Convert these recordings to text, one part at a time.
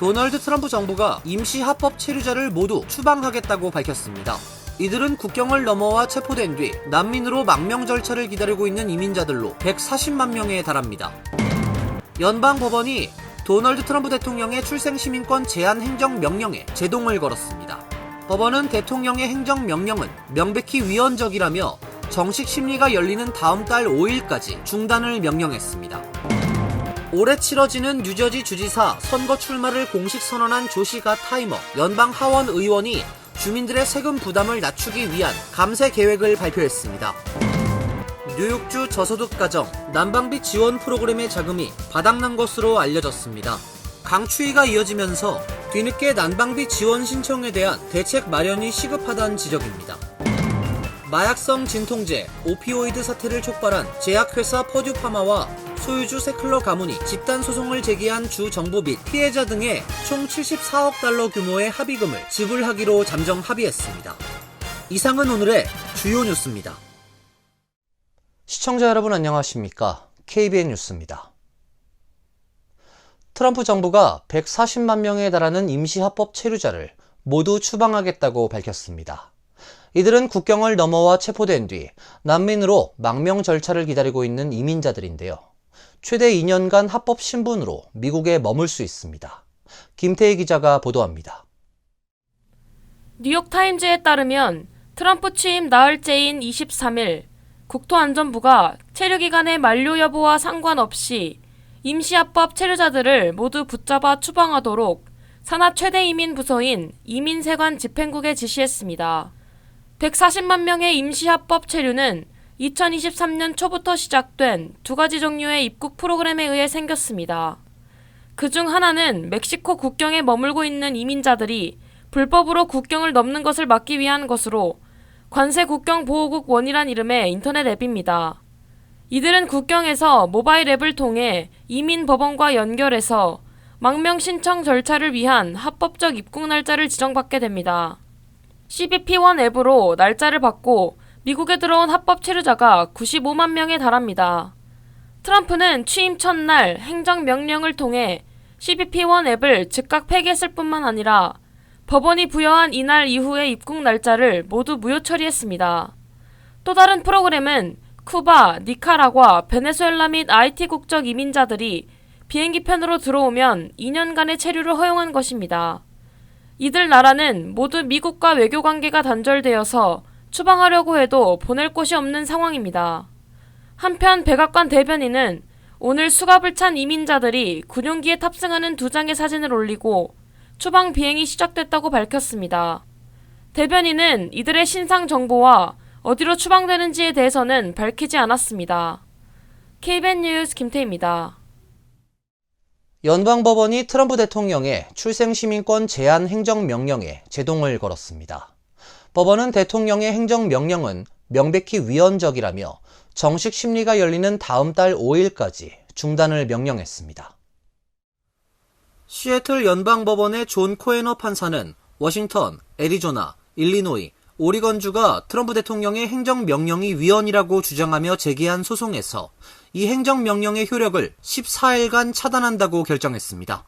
도널드 트럼프 정부가 임시 합법 체류자를 모두 추방하겠다고 밝혔습니다. 이들은 국경을 넘어와 체포된 뒤 난민으로 망명 절차를 기다리고 있는 이민자들로 140만 명에 달합니다. 연방법원이 도널드 트럼프 대통령의 출생시민권 제한 행정명령에 제동을 걸었습니다. 법원은 대통령의 행정명령은 명백히 위헌적이라며 정식 심리가 열리는 다음 달 5일까지 중단을 명령했습니다. 올해 치러지는 뉴저지 주지사 선거 출마를 공식 선언한 조시가 타이머 연방 하원 의원이 주민들의 세금 부담을 낮추기 위한 감세 계획을 발표했습니다. 뉴욕주 저소득 가정 난방비 지원 프로그램의 자금이 바닥난 것으로 알려졌습니다. 강추위가 이어지면서 뒤늦게 난방비 지원 신청에 대한 대책 마련이 시급하다는 지적입니다. 마약성 진통제, 오피오이드 사태를 촉발한 제약회사 퍼듀파마와 소유주 세클러 가문이 집단소송을 제기한 주 정부 및 피해자 등의 총 74억 달러 규모의 합의금을 지불하기로 잠정 합의했습니다. 이상은 오늘의 주요 뉴스입니다. 시청자 여러분 안녕하십니까? KBN 뉴스입니다. 트럼프 정부가 140만 명에 달하는 임시합법 체류자를 모두 추방하겠다고 밝혔습니다. 이들은 국경을 넘어와 체포된 뒤 난민으로 망명 절차를 기다리고 있는 이민자들인데요. 최대 2년간 합법 신분으로 미국에 머물 수 있습니다. 김태희 기자가 보도합니다. 뉴욕타임즈에 따르면 트럼프 취임 나흘째인 23일 국토안전부가 체류기간의 만료 여부와 상관없이 임시합법 체류자들을 모두 붙잡아 추방하도록 산하 최대 이민 부서인 이민세관 집행국에 지시했습니다. 140만 명의 임시합법 체류는 2023년 초부터 시작된 두 가지 종류의 입국 프로그램에 의해 생겼습니다. 그중 하나는 멕시코 국경에 머물고 있는 이민자들이 불법으로 국경을 넘는 것을 막기 위한 것으로 관세 국경 보호국 1이란 이름의 인터넷 앱입니다. 이들은 국경에서 모바일 앱을 통해 이민 법원과 연결해서 망명 신청 절차를 위한 합법적 입국 날짜를 지정받게 됩니다. CBP1 앱으로 날짜를 받고 미국에 들어온 합법 체류자가 95만 명에 달합니다. 트럼프는 취임 첫날 행정명령을 통해 CBP1 앱을 즉각 폐기했을 뿐만 아니라 법원이 부여한 이날 이후의 입국 날짜를 모두 무효 처리했습니다. 또 다른 프로그램은 쿠바, 니카라과, 베네수엘라 및 IT 국적 이민자들이 비행기편으로 들어오면 2년간의 체류를 허용한 것입니다. 이들 나라는 모두 미국과 외교관계가 단절되어서 추방하려고 해도 보낼 곳이 없는 상황입니다. 한편 백악관 대변인은 오늘 수갑을 찬 이민자들이 군용기에 탑승하는 2장의 사진을 올리고 추방 비행이 시작됐다고 밝혔습니다. 대변인은 이들의 신상 정보와 어디로 추방되는지에 대해서는 밝히지 않았습니다. KBN 뉴스 김태희입니다. 연방법원이 트럼프 대통령의 출생시민권 제한 행정명령에 제동을 걸었습니다. 법원은 대통령의 행정명령은 명백히 위헌적이라며 정식 심리가 열리는 다음 달 5일까지 중단을 명령했습니다. 시애틀 연방법원의 존 코에너 판사는 워싱턴, 애리조나, 일리노이, 오리건주가 트럼프 대통령의 행정명령이 위헌이라고 주장하며 제기한 소송에서 이 행정명령의 효력을 14일간 차단한다고 결정했습니다.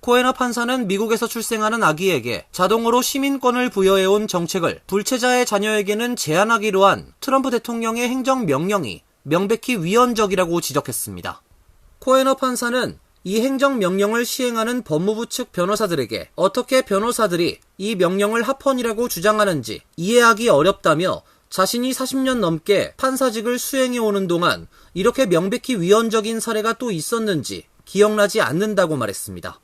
코에너 판사는 미국에서 출생하는 아기에게 자동으로 시민권을 부여해온 정책을 불체자의 자녀에게는 제한하기로 한 트럼프 대통령의 행정명령이 명백히 위헌적이라고 지적했습니다. 코에너 판사는 이 행정명령을 시행하는 법무부 측 변호사들에게 어떻게 변호사들이 이 명령을 합헌이라고 주장하는지 이해하기 어렵다며 자신이 40년 넘게 판사직을 수행해오는 동안 이렇게 명백히 위헌적인 사례가 또 있었는지 기억나지 않는다고 말했습니다.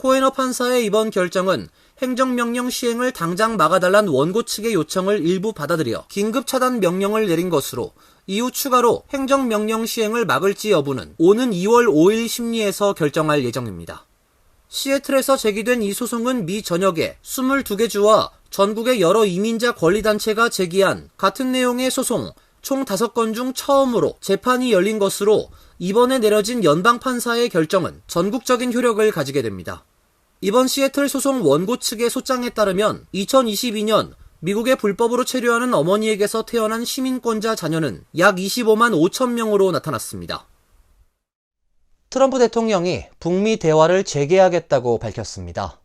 코에너 판사의 이번 결정은 행정명령 시행을 당장 막아달란 원고 측의 요청을 일부 받아들여 긴급 차단 명령을 내린 것으로 이후 추가로 행정명령 시행을 막을지 여부는 오는 2월 5일 심리에서 결정할 예정입니다. 시애틀에서 제기된 이 소송은 미 전역의 22개 주와 전국의 여러 이민자 권리단체가 제기한 같은 내용의 소송 총 5건 중 처음으로 재판이 열린 것으로 이번에 내려진 연방판사의 결정은 전국적인 효력을 가지게 됩니다. 이번 시애틀 소송 원고 측의 소장에 따르면 2022년 미국에 불법으로 체류하는 어머니에게서 태어난 시민권자 자녀는 약 25만 5천 명으로 나타났습니다. 트럼프 대통령이 북미 대화를 재개하겠다고 밝혔습니다.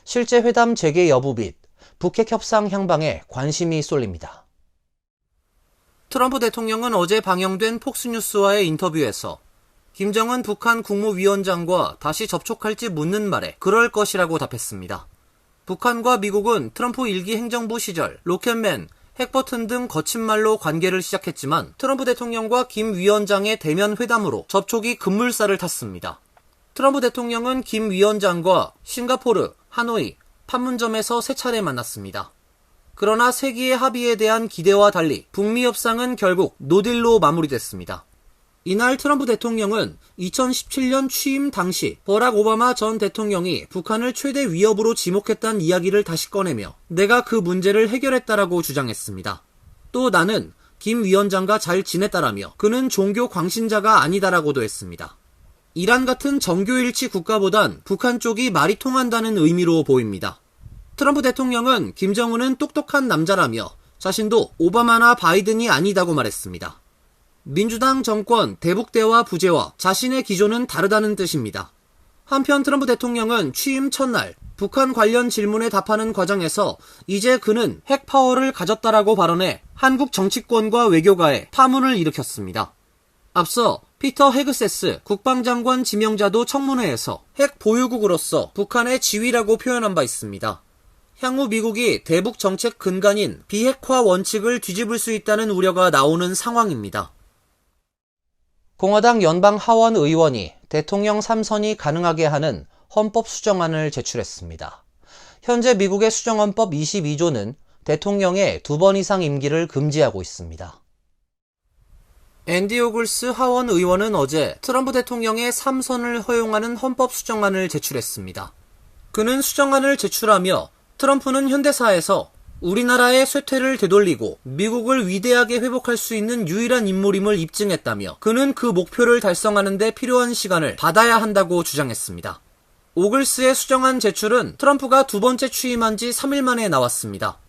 실제 회담 재개 여부 및 북핵 협상 향방에 관심이 쏠립니다. 트럼프 대통령은 어제 방영된 폭스뉴스와의 인터뷰에서 김정은 북한 국무위원장과 다시 접촉할지 묻는 말에 그럴 것이라고 답했습니다. 북한과 미국은 트럼프 1기 행정부 시절 로켓맨, 핵버튼 등 거친 말로 관계를 시작했지만 트럼프 대통령과 김 위원장의 대면 회담으로 접촉이 급물살을 탔습니다. 트럼프 대통령은 김 위원장과 싱가포르, 하노이, 판문점에서 세 차례 만났습니다. 그러나 세기의 합의에 대한 기대와 달리 북미 협상은 결국 노딜로 마무리됐습니다. 이날 트럼프 대통령은 2017년 취임 당시 버락 오바마 전 대통령이 북한을 최대 위협으로 지목했다는 이야기를 다시 꺼내며 내가 그 문제를 해결했다라고 주장했습니다. 또 나는 김 위원장과 잘 지냈다라며 그는 종교 광신자가 아니다라고도 했습니다. 이란 같은 정교일치 국가보단 북한 쪽이 말이 통한다는 의미로 보입니다. 트럼프 대통령은 김정은은 똑똑한 남자라며 자신도 오바마나 바이든이 아니다고 말했습니다. 민주당 정권 대북대화 부재와 자신의 기조는 다르다는 뜻입니다. 한편 트럼프 대통령은 취임 첫날 북한 관련 질문에 답하는 과정에서 이제 그는 핵파워를 가졌다라고 발언해 한국 정치권과 외교가에 파문을 일으켰습니다. 앞서 피터 헤그세스 국방장관 지명자도 청문회에서 핵 보유국으로서 북한의 지위라고 표현한 바 있습니다. 향후 미국이 대북 정책 근간인 비핵화 원칙을 뒤집을 수 있다는 우려가 나오는 상황입니다. 공화당 연방 하원 의원이 대통령 3선이 가능하게 하는 헌법 수정안을 제출했습니다. 현재 미국의 수정헌법 22조는 대통령의 2번 이상 임기를 금지하고 있습니다. 앤디 오글스 하원 의원은 어제 트럼프 대통령의 3선을 허용하는 헌법 수정안을 제출했습니다. 그는 수정안을 제출하며 트럼프는 현대사에서 우리나라의 쇠퇴를 되돌리고 미국을 위대하게 회복할 수 있는 유일한 인물임을 입증했다며 그는 그 목표를 달성하는 데 필요한 시간을 받아야 한다고 주장했습니다. 오글스의 수정안 제출은 트럼프가 두 번째 취임한 지 3일 만에 나왔습니다.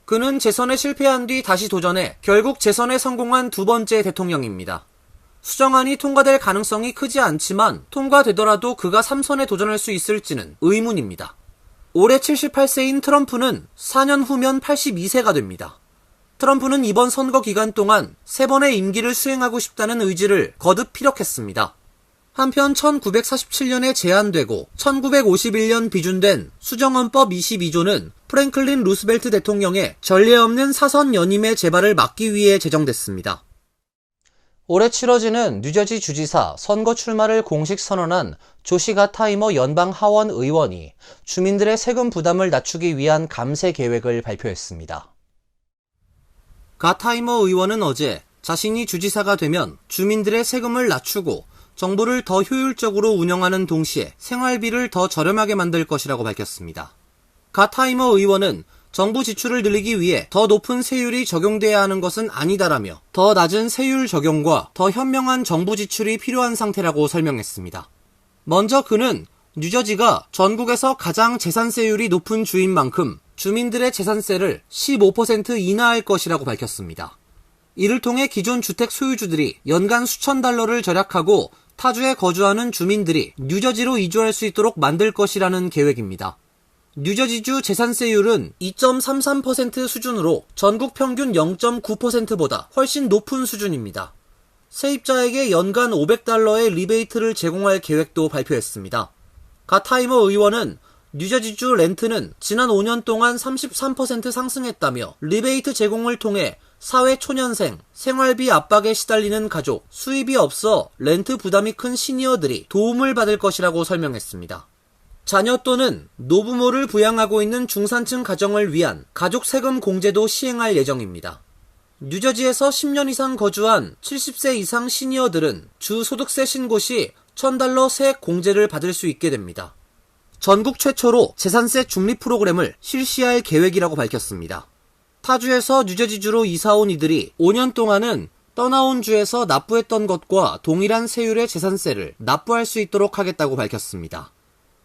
그는 재선에 실패한 뒤 다시 도전해 결국 재선에 성공한 두 번째 대통령입니다. 수정안이 통과될 가능성이 크지 않지만 통과되더라도 그가 3선에 도전할 수 있을지는 의문입니다. 올해 78세인 트럼프는 4년 후면 82세가 됩니다. 트럼프는 이번 선거 기간 동안 3번의 임기를 수행하고 싶다는 의지를 거듭 피력했습니다. 한편 1947년에 제안되고 1951년 비준된 수정헌법 22조는 프랭클린 루스벨트 대통령의 전례 없는 사선 연임의 재발을 막기 위해 제정됐습니다. 올해 치러지는 뉴저지 주지사 선거 출마를 공식 선언한 조시 가타이머 연방 하원 의원이 주민들의 세금 부담을 낮추기 위한 감세 계획을 발표했습니다. 가타이머 의원은 어제 자신이 주지사가 되면 주민들의 세금을 낮추고 정부를 더 효율적으로 운영하는 동시에 생활비를 더 저렴하게 만들 것이라고 밝혔습니다. 가타이머 의원은 정부 지출을 늘리기 위해 더 높은 세율이 적용돼야 하는 것은 아니다라며 더 낮은 세율 적용과 더 현명한 정부 지출이 필요한 상태라고 설명했습니다. 먼저 그는 뉴저지가 전국에서 가장 재산세율이 높은 주인 만큼 주민들의 재산세를 15% 인하할 것이라고 밝혔습니다. 이를 통해 기존 주택 소유주들이 연간 수천 달러를 절약하고 타주에 거주하는 주민들이 뉴저지로 이주할 수 있도록 만들 것이라는 계획입니다. 뉴저지주 재산세율은 2.33% 수준으로 전국 평균 0.9%보다 훨씬 높은 수준입니다. 세입자에게 연간 500달러의 리베이트를 제공할 계획도 발표했습니다. 가타이머 의원은 뉴저지주 렌트는 지난 5년 동안 33% 상승했다며 리베이트 제공을 통해 사회 초년생, 생활비 압박에 시달리는 가족, 수입이 없어 렌트 부담이 큰 시니어들이 도움을 받을 것이라고 설명했습니다. 자녀 또는 노부모를 부양하고 있는 중산층 가정을 위한 가족 세금 공제도 시행할 예정입니다. 뉴저지에서 10년 이상 거주한 70세 이상 시니어들은 주 소득세 신고 시 $1,000 세액 공제를 받을 수 있게 됩니다. 전국 최초로 재산세 중립 프로그램을 실시할 계획이라고 밝혔습니다. 타주에서 뉴저지주로 이사온 이들이 5년 동안은 떠나온 주에서 납부했던 것과 동일한 세율의 재산세를 납부할 수 있도록 하겠다고 밝혔습니다.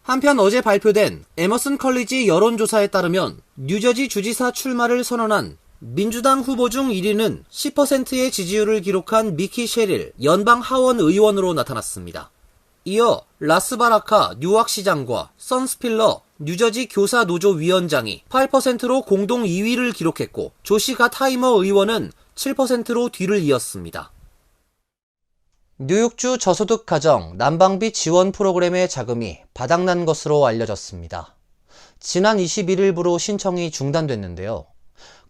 한편 어제 발표된 에머슨 컬리지 여론조사에 따르면 뉴저지 주지사 출마를 선언한 민주당 후보 중 1위는 10%의 지지율을 기록한 미키 셰릴 연방 하원 의원으로 나타났습니다. 이어 라스바라카 뉴악시장과 선스필러 뉴저지 교사 노조 위원장이 8%로 공동 2위를 기록했고 조시 갓 하이머 의원은 7%로 뒤를 이었습니다. 뉴욕주 저소득 가정 난방비 지원 프로그램의 자금이 바닥난 것으로 알려졌습니다. 지난 21일부로 신청이 중단됐는데요.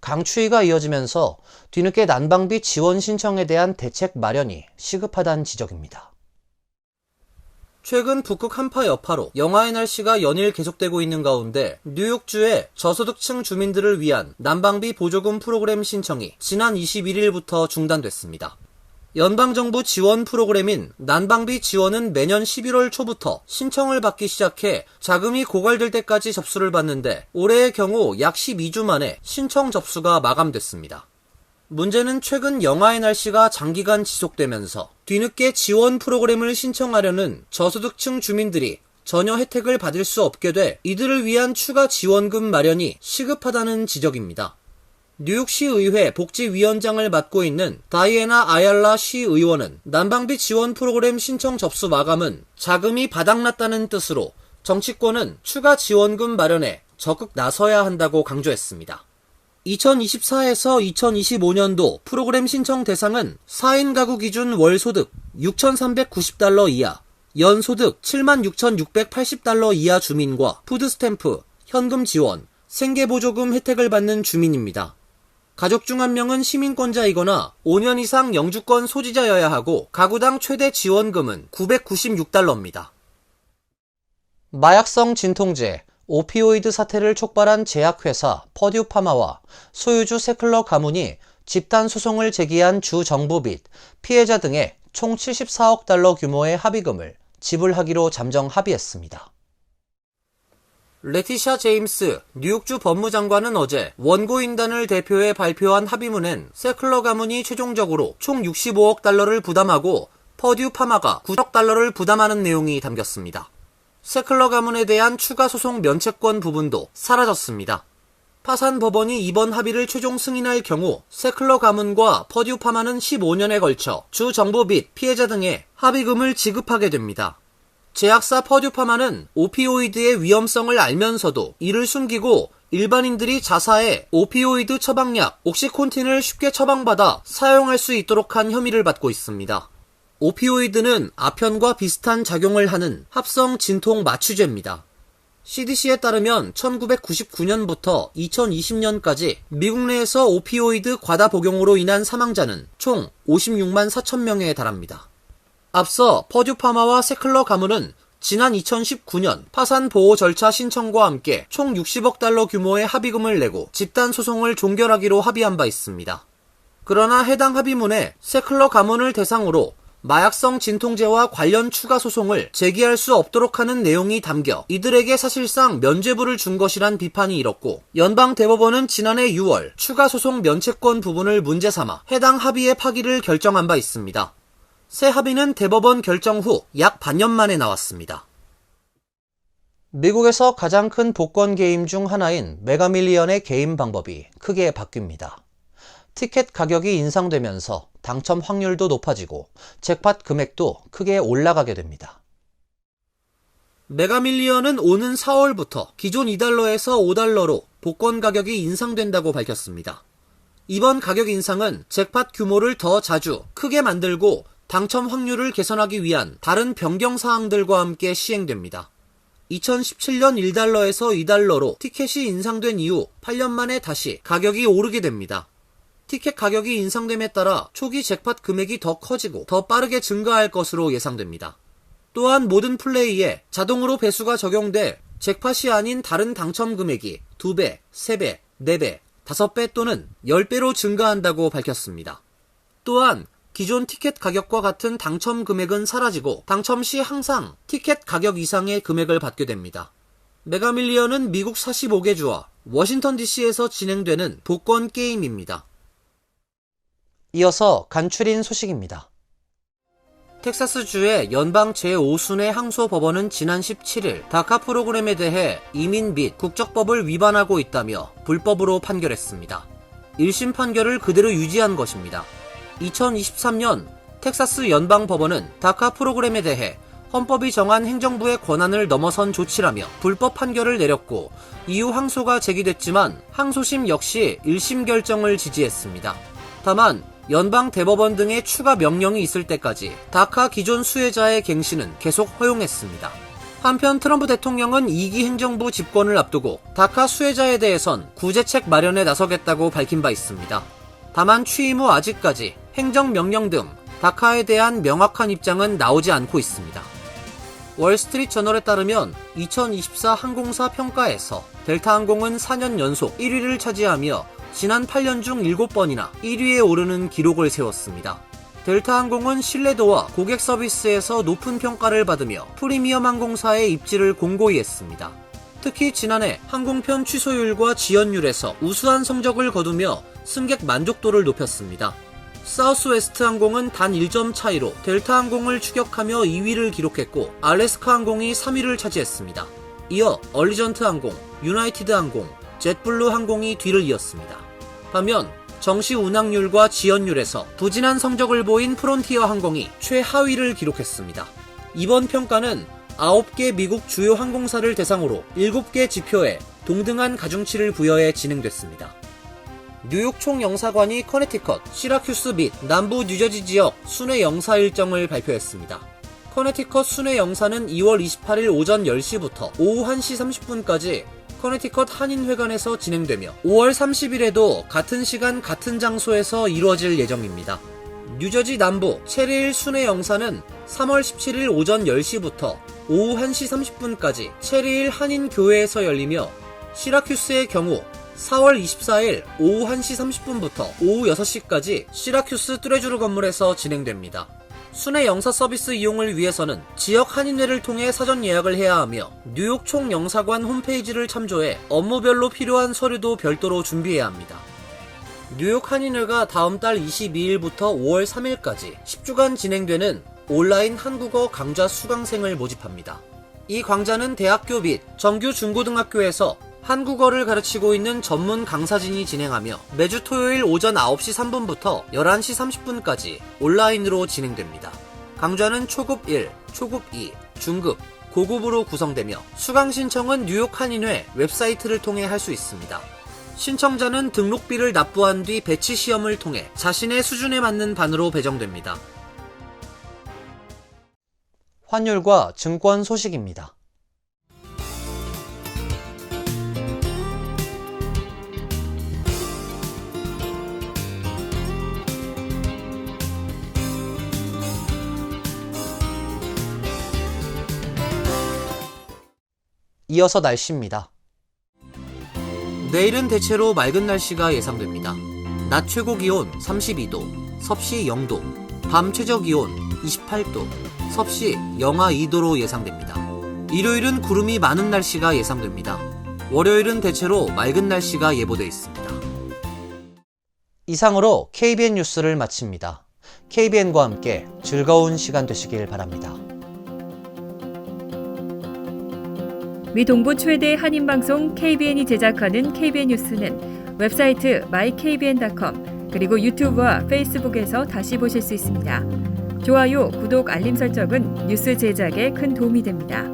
강추위가 이어지면서 뒤늦게 난방비 지원 신청에 대한 대책 마련이 시급하다는 지적입니다. 최근 북극 한파 여파로 영하의 날씨가 연일 계속되고 있는 가운데 뉴욕주의 저소득층 주민들을 위한 난방비 보조금 프로그램 신청이 지난 21일부터 중단됐습니다. 연방정부 지원 프로그램인 난방비 지원은 매년 11월 초부터 신청을 받기 시작해 자금이 고갈될 때까지 접수를 받는데 올해의 경우 약 12주 만에 신청 접수가 마감됐습니다. 문제는 최근 영하의 날씨가 장기간 지속되면서 뒤늦게 지원 프로그램을 신청하려는 저소득층 주민들이 전혀 혜택을 받을 수 없게 돼 이들을 위한 추가 지원금 마련이 시급하다는 지적입니다. 뉴욕시의회 복지위원장을 맡고 있는 다이애나 아얄라 시의원은 난방비 지원 프로그램 신청 접수 마감은 자금이 바닥났다는 뜻으로 정치권은 추가 지원금 마련에 적극 나서야 한다고 강조했습니다. 2024에서 2025년도 프로그램 신청 대상은 4인 가구 기준 월 소득 $6,390 이하, 연소득 $76,680 이하 주민과 푸드스탬프, 현금 지원, 생계보조금 혜택을 받는 주민입니다. 가족 중 한 명은 시민권자이거나 5년 이상 영주권 소지자여야 하고 가구당 최대 지원금은 $996입니다. 마약성 진통제, 오피오이드 사태를 촉발한 제약회사 퍼듀 파마와 소유주 세클러 가문이 집단 소송을 제기한 주 정부 및 피해자 등의 총 $74억 규모의 합의금을 지불하기로 잠정 합의했습니다. 레티샤 제임스 뉴욕주 법무장관은 어제 원고인단을 대표해 발표한 합의문엔 세클러 가문이 최종적으로 총 $65억 부담하고 퍼듀 파마가 $9억 부담하는 내용이 담겼습니다. 세클러 가문에 대한 추가 소송 면책권 부분도 사라졌습니다. 파산 법원이 이번 합의를 최종 승인할 경우 세클러 가문과 퍼듀 파마는 15년에 걸쳐 주 정부 및 피해자 등의 합의금을 지급하게 됩니다. 제약사 퍼듀 파마는 오피오이드의 위험성을 알면서도 이를 숨기고 일반인들이 자사에 오피오이드 처방약 옥시콘틴을 쉽게 처방받아 사용할 수 있도록 한 혐의를 받고 있습니다. 오피오이드는 아편과 비슷한 작용을 하는 합성 진통 마취제입니다. CDC에 따르면 1999년부터 2020년까지 미국 내에서 오피오이드 과다 복용으로 인한 사망자는 총 56만 4천 명에 달합니다. 앞서 퍼듀 파마와 세클러 가문은 지난 2019년 파산 보호 절차 신청과 함께 총 $60억 규모의 합의금을 내고 집단 소송을 종결하기로 합의한 바 있습니다. 그러나 해당 합의문에 세클러 가문을 대상으로 마약성 진통제와 관련 추가 소송을 제기할 수 없도록 하는 내용이 담겨 이들에게 사실상 면죄부를 준 것이란 비판이 일었고 연방대법원은 지난해 6월 추가 소송 면책권 부분을 문제 삼아 해당 합의의 파기를 결정한 바 있습니다. 새 합의는 대법원 결정 후 약 반년 만에 나왔습니다. 미국에서 가장 큰 복권 게임 중 하나인 메가밀리언의 게임 방법이 크게 바뀝니다. 티켓 가격이 인상되면서 당첨 확률도 높아지고 잭팟 금액도 크게 올라가게 됩니다. 메가밀리언은 오는 4월부터 기존 $2에서 $5로 복권 가격이 인상된다고 밝혔습니다. 이번 가격 인상은 잭팟 규모를 더 자주 크게 만들고 당첨 확률을 개선하기 위한 다른 변경 사항들과 함께 시행됩니다. 2017년 $1에서 $2로 티켓이 인상된 이후 8년 만에 다시 가격이 오르게 됩니다. 티켓 가격이 인상됨에 따라 초기 잭팟 금액이 더 커지고 더 빠르게 증가할 것으로 예상됩니다. 또한 모든 플레이에 자동으로 배수가 적용돼 잭팟이 아닌 다른 당첨 금액이 2배, 3배, 4배, 5배 또는 10배로 증가한다고 밝혔습니다. 또한 기존 티켓 가격과 같은 당첨 금액은 사라지고 당첨 시 항상 티켓 가격 이상의 금액을 받게 됩니다. 메가밀리언은 미국 45개 주와 워싱턴 DC에서 진행되는 복권 게임입니다. 이어서 간추린 소식입니다. 텍사스주의 연방 제5순회 항소법원은 지난 17일 다카 프로그램에 대해 이민 및 국적법을 위반하고 있다며 불법으로 판결했습니다. 1심 판결을 그대로 유지한 것입니다. 2023년 텍사스 연방법원은 다카 프로그램에 대해 헌법이 정한 행정부의 권한을 넘어선 조치라며 불법 판결을 내렸고 이후 항소가 제기됐지만 항소심 역시 1심 결정을 지지했습니다. 다만 연방 대법원 등의 추가 명령이 있을 때까지 다카 기존 수혜자의 갱신은 계속 허용했습니다. 한편 트럼프 대통령은 2기 행정부 집권을 앞두고 다카 수혜자에 대해선 구제책 마련에 나서겠다고 밝힌 바 있습니다. 다만 취임 후 아직까지 행정명령 등 다카에 대한 명확한 입장은 나오지 않고 있습니다. 월스트리트 저널에 따르면 2024 항공사 평가에서 델타항공은 4년 연속 1위를 차지하며 지난 8년 중 7번이나 1위에 오르는 기록을 세웠습니다. 델타항공은 신뢰도와 고객 서비스에서 높은 평가를 받으며 프리미엄 항공사의 입지를 공고히 했습니다. 특히 지난해 항공편 취소율과 지연율에서 우수한 성적을 거두며 승객 만족도를 높였습니다. 사우스웨스트 항공은 단 1점 차이로 델타 항공을 추격하며 2위를 기록했고 알래스카 항공이 3위를 차지했습니다. 이어 얼리전트 항공, 유나이티드 항공, 젯블루 항공이 뒤를 이었습니다. 반면 정시 운항률과 지연율에서 부진한 성적을 보인 프론티어 항공이 최하위를 기록했습니다. 이번 평가는 9개 미국 주요 항공사를 대상으로 7개 지표에 동등한 가중치를 부여해 진행됐습니다. 뉴욕 총영사관이 커네티컷, 시라큐스 및 남부 뉴저지 지역 순회 영사 일정을 발표했습니다. 커네티컷 순회 영사는 2월 28일 오전 10시부터 오후 1시 30분까지 커네티컷 한인회관에서 진행되며 5월 30일에도 같은 시간 같은 장소에서 이루어질 예정입니다. 뉴저지 남부 체리힐 순회 영사는 3월 17일 오전 10시부터 오후 1시 30분까지 체리힐 한인교회에서 열리며 시라큐스의 경우 4월 24일 오후 1시 30분부터 오후 6시까지 시라큐스 뚜레쥬르 건물에서 진행됩니다. 순회 영사 서비스 이용을 위해서는 지역 한인회를 통해 사전 예약을 해야 하며 뉴욕 총영사관 홈페이지를 참조해 업무별로 필요한 서류도 별도로 준비해야 합니다. 뉴욕 한인회가 다음 달 22일부터 5월 3일까지 10주간 진행되는 온라인 한국어 강좌 수강생을 모집합니다. 이 강좌는 대학교 및 정규 중고등학교에서 한국어를 가르치고 있는 전문 강사진이 진행하며 매주 토요일 오전 9시 3분부터 11시 30분까지 온라인으로 진행됩니다. 강좌는 초급 1, 초급 2, 중급, 고급으로 구성되며 수강 신청은 뉴욕 한인회 웹사이트를 통해 할 수 있습니다. 신청자는 등록비를 납부한 뒤 배치 시험을 통해 자신의 수준에 맞는 반으로 배정됩니다. 환율과 증권 소식입니다. 이어서 날씨입니다. 내일은 대체로 맑은 날씨가 예상됩니다. 낮 최고 기온 32도, 섭씨 0도, 밤 최저 기온 28도, 섭씨 영하 2도로 예상됩니다. 일요일은 구름이 많은 날씨가 예상됩니다. 월요일은 대체로 맑은 날씨가 예보되어 있습니다. 이상으로 KBN 뉴스를 마칩니다. KBN과 함께 즐거운 시간 되시길 바랍니다. 미 동부 최대 한인방송 KBN이 제작하는 KBN 뉴스는 웹사이트 mykbn.com 그리고 유튜브와 페이스북에서 다시 보실 수 있습니다. 좋아요, 구독, 알림 설정은 뉴스 제작에 큰 도움이 됩니다.